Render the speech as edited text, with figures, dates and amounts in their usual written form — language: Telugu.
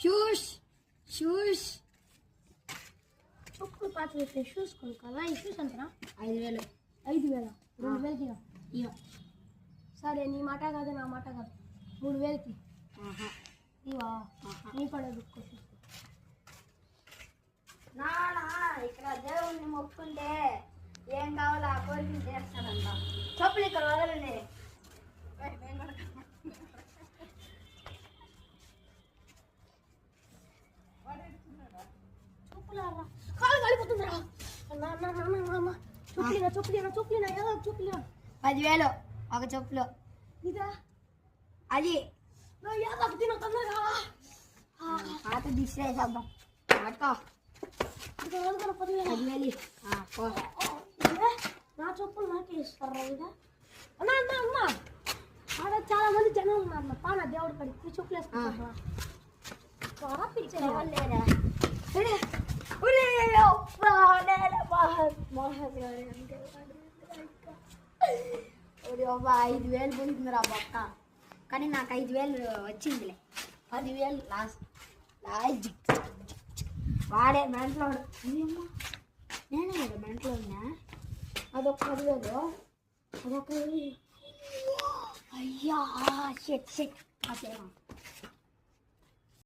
షూస్ చెప్పులు పాత్ర షూస్ కొనుక్కోవాలా ఈ షూస్ అంతనా 5000 5000 2000కి ఇవ్వ సరే నీ మాట కాదు నా మాట కాదు 3000కి ఇవా నీ పడదు నానా ఇక్కడ దేవుణ్ణి మొక్కుంటే ఏం కావాలో ఆ కోరికలు చేస్తాడంట చెప్పులు ఇక్కడ వదలండి కాలు కాలిపోతుందిరా చూపులినా ఏదో చూపులినా 10,000 ఒక చెప్పులు ఇదా అది ఏదో తిన తొందరగా పాత తీసేద్దాం పట్టుకో 10,000 నా చెప్పులు నాకే ఇస్తారా ఇదా అన్నా అన్నా అన్నా ఆడ చాలా మంది జనం ఉన్నారు పాన దేవుడి కడికి చెప్పులు వేసుకుంటారా ఒక 5,000 పోతుందిరా పక్క కానీ నాకు 5,000 వచ్చిందిలే 10,000 లాస్ట్ వాడే మెంట్లో నేనే కదా మెంట్లో ఉన్నా అదొక 10,000 అదొక అయ్యా షెట్